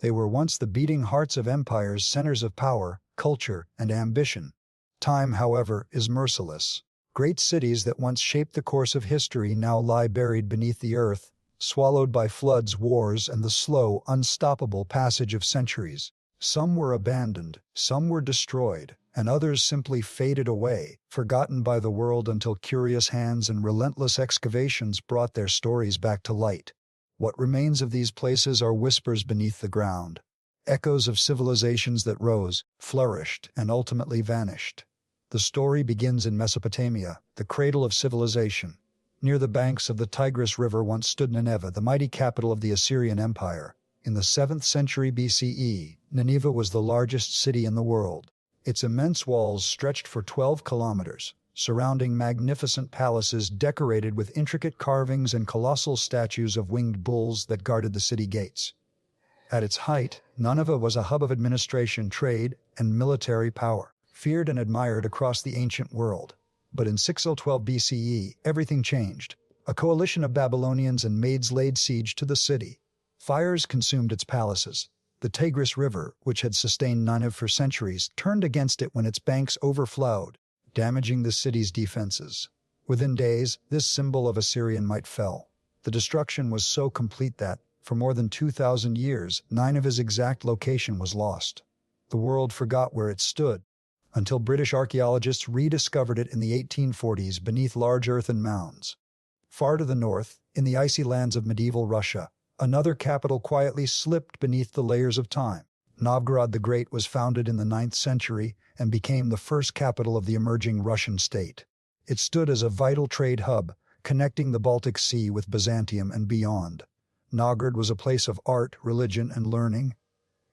They were once the beating hearts of empires, centers of power, culture, and ambition. Time, however, is merciless. Great cities that once shaped the course of history now lie buried beneath the earth, swallowed by floods, wars, and the slow, unstoppable passage of centuries. Some were abandoned, some were destroyed, and others simply faded away, forgotten by the world until curious hands and relentless excavations brought their stories back to light. What remains of these places are whispers beneath the ground, echoes of civilizations that rose, flourished, and ultimately vanished. The story begins in Mesopotamia, the cradle of civilization. Near the banks of the Tigris River once stood Nineveh, the mighty capital of the Assyrian Empire. In the 7th century BCE, Nineveh was the largest city in the world. Its immense walls stretched for 12 kilometers, surrounding magnificent palaces decorated with intricate carvings and colossal statues of winged bulls that guarded the city gates. At its height, Nineveh was a hub of administration, trade, and military power, feared and admired across the ancient world. But in 612 BCE, everything changed. A coalition of Babylonians and Maids laid siege to the city. Fires consumed its palaces. The Tigris River, which had sustained Nineveh for centuries, turned against it when its banks overflowed, damaging the city's defenses. Within days, this symbol of Assyrian might fell. The destruction was so complete that, for more than 2,000 years, Nineveh's exact location was lost. The world forgot where it stood, until British archaeologists rediscovered it in the 1840s beneath large earthen mounds. Far to the north, in the icy lands of medieval Russia, another capital quietly slipped beneath the layers of time. Novgorod the Great was founded in the 9th century and became the first capital of the emerging Russian state. It stood as a vital trade hub, connecting the Baltic Sea with Byzantium and beyond. Novgorod was a place of art, religion, and learning.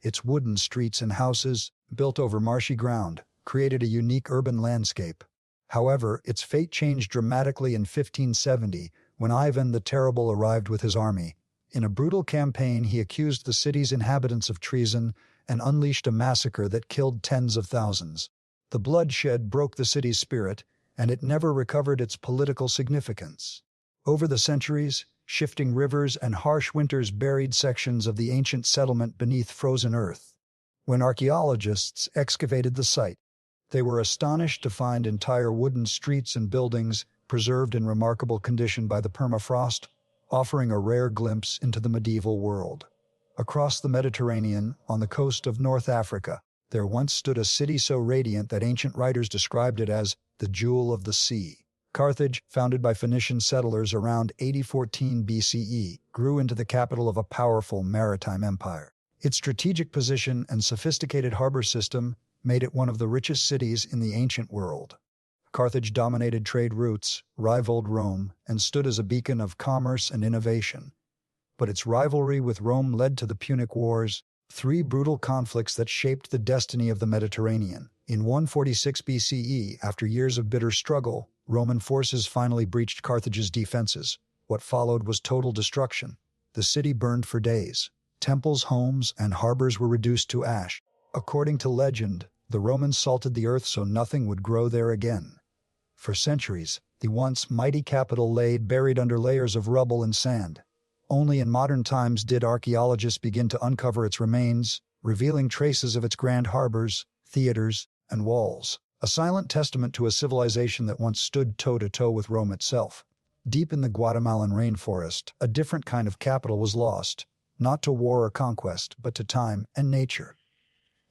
Its wooden streets and houses, built over marshy ground, created a unique urban landscape. However, its fate changed dramatically in 1570 when Ivan the Terrible arrived with his army. In a brutal campaign, he accused the city's inhabitants of treason and unleashed a massacre that killed tens of thousands. The bloodshed broke the city's spirit, and it never recovered its political significance. Over the centuries, shifting rivers and harsh winters buried sections of the ancient settlement beneath frozen earth. When archaeologists excavated the site, they were astonished to find entire wooden streets and buildings preserved in remarkable condition by the permafrost, offering a rare glimpse into the medieval world. Across the Mediterranean, on the coast of North Africa, there once stood a city so radiant that ancient writers described it as the jewel of the sea. Carthage, founded by Phoenician settlers around 8014 BCE, grew into the capital of a powerful maritime empire. Its strategic position and sophisticated harbor system made it one of the richest cities in the ancient world. Carthage dominated trade routes, rivaled Rome, and stood as a beacon of commerce and innovation. But its rivalry with Rome led to the Punic Wars, 3 brutal conflicts that shaped the destiny of the Mediterranean. In 146 BCE, after years of bitter struggle, Roman forces finally breached Carthage's defenses. What followed was total destruction. The city burned for days. Temples, homes, and harbors were reduced to ash. According to legend, the Romans salted the earth so nothing would grow there again. For centuries, the once mighty capital lay buried under layers of rubble and sand. Only in modern times did archaeologists begin to uncover its remains, revealing traces of its grand harbors, theaters, and walls, a silent testament to a civilization that once stood toe-to-toe with Rome itself. Deep in the Guatemalan rainforest, a different kind of capital was lost, not to war or conquest, but to time and nature.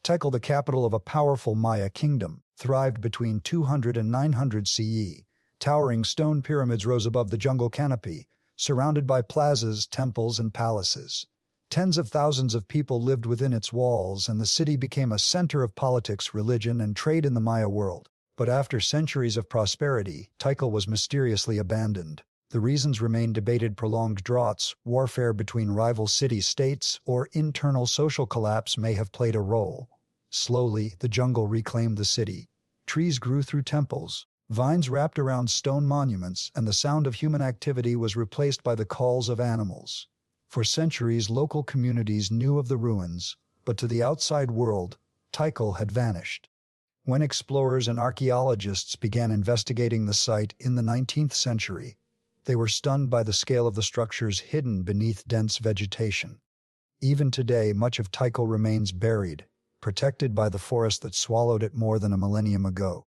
Tikal, the capital of a powerful Maya kingdom, thrived between 200 and 900 CE. Towering stone pyramids rose above the jungle canopy, surrounded by plazas, temples, and palaces. Tens of thousands of people lived within its walls, and the city became a center of politics, religion, and trade in the Maya world. But after centuries of prosperity, Tikal was mysteriously abandoned. The reasons remain debated: prolonged droughts, warfare between rival city-states, or internal social collapse may have played a role. Slowly, the jungle reclaimed the city. Trees grew through temples, vines wrapped around stone monuments, and the sound of human activity was replaced by the calls of animals. For centuries, local communities knew of the ruins, but to the outside world, Tikal had vanished. When explorers and archaeologists began investigating the site in the 19th century, they were stunned by the scale of the structures hidden beneath dense vegetation. Even today, much of Tikal remains buried, protected by the forest that swallowed it more than a millennium ago.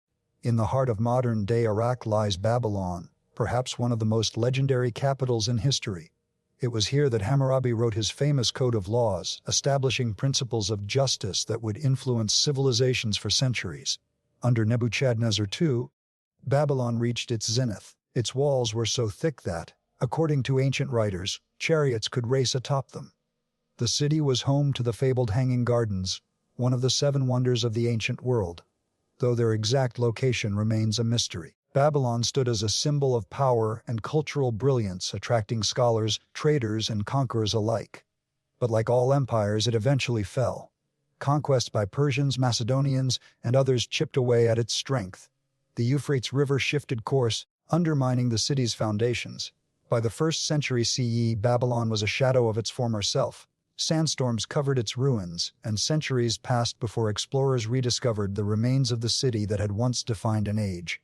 In the heart of modern-day Iraq lies Babylon, perhaps one of the most legendary capitals in history. It was here that Hammurabi wrote his famous code of laws, establishing principles of justice that would influence civilizations for centuries. Under Nebuchadnezzar II, Babylon reached its zenith. Its walls were so thick that, according to ancient writers, chariots could race atop them. The city was home to the fabled Hanging Gardens, one of the 7 wonders of the ancient world, though their exact location remains a mystery. Babylon stood as a symbol of power and cultural brilliance, attracting scholars, traders, and conquerors alike. But like all empires, it eventually fell. Conquest by Persians, Macedonians, and others chipped away at its strength. The Euphrates River shifted course, undermining the city's foundations. By the 1st century CE, Babylon was a shadow of its former self. Sandstorms covered its ruins, and centuries passed before explorers rediscovered the remains of the city that had once defined an age.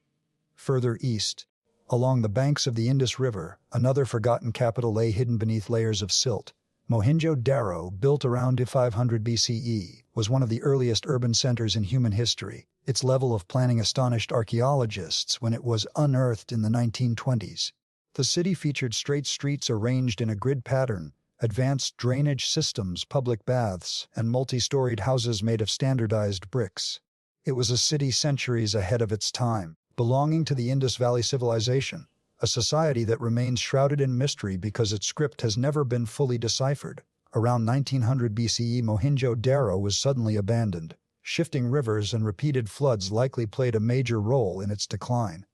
Further east, along the banks of the Indus River, another forgotten capital lay hidden beneath layers of silt. Mohenjo-Daro, built around 500 BCE, was one of the earliest urban centers in human history. Its level of planning astonished archaeologists when it was unearthed in the 1920s. The city featured straight streets arranged in a grid pattern, advanced drainage systems, public baths, and multi-storied houses made of standardized bricks. It was a city centuries ahead of its time, belonging to the Indus Valley civilization, a society that remains shrouded in mystery because its script has never been fully deciphered. Around 1900 BCE, Mohenjo-Daro was suddenly abandoned. Shifting rivers and repeated floods likely played a major role in its decline.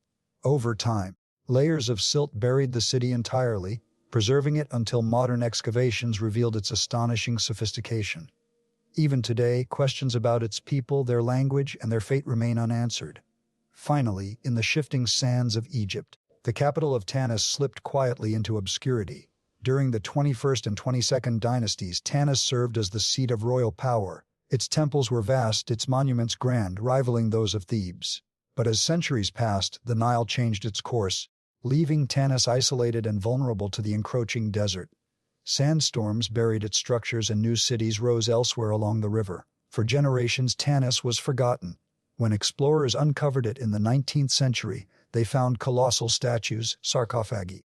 Over time, layers of silt buried the city entirely, preserving it until modern excavations revealed its astonishing sophistication. Even today, questions about its people, their language, and their fate remain unanswered. Finally, in the shifting sands of Egypt, the capital of Tanis slipped quietly into obscurity. During the 21st and 22nd dynasties, Tanis served as the seat of royal power. Its temples were vast, its monuments grand, rivaling those of Thebes. But as centuries passed, the Nile changed its course, leaving Tanis isolated and vulnerable to the encroaching desert. Sandstorms buried its structures and new cities rose elsewhere along the river. For generations, Tanis was forgotten. When explorers uncovered it in the 19th century, they found colossal statues, sarcophagi,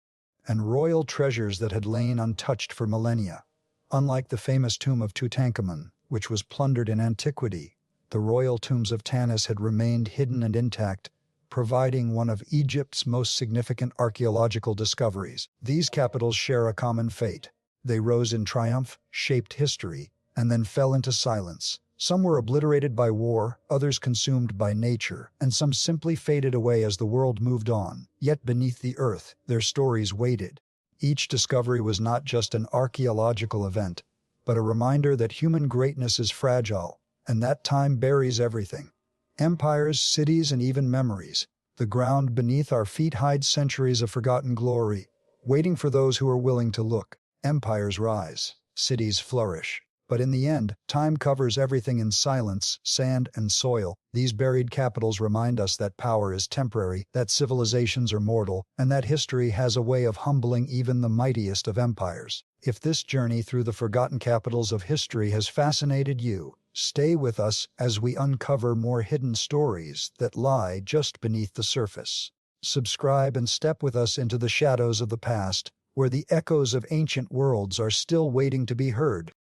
and royal treasures that had lain untouched for millennia. Unlike the famous tomb of Tutankhamun, which was plundered in antiquity, the royal tombs of Tanis had remained hidden and intact, providing one of Egypt's most significant archaeological discoveries. These capitals share a common fate. They rose in triumph, shaped history, and then fell into silence. Some were obliterated by war, others consumed by nature, and some simply faded away as the world moved on. Yet beneath the earth, their stories waited. Each discovery was not just an archaeological event, but a reminder that human greatness is fragile, and that time buries everything. Empires, cities, and even memories. The ground beneath our feet hides centuries of forgotten glory, waiting for those who are willing to look. Empires rise, cities flourish. But in the end, time covers everything in silence, sand, and soil. These buried capitals remind us that power is temporary, that civilizations are mortal, and that history has a way of humbling even the mightiest of empires. If this journey through the forgotten capitals of history has fascinated you, stay with us as we uncover more hidden stories that lie just beneath the surface. Subscribe and step with us into the shadows of the past, where the echoes of ancient worlds are still waiting to be heard.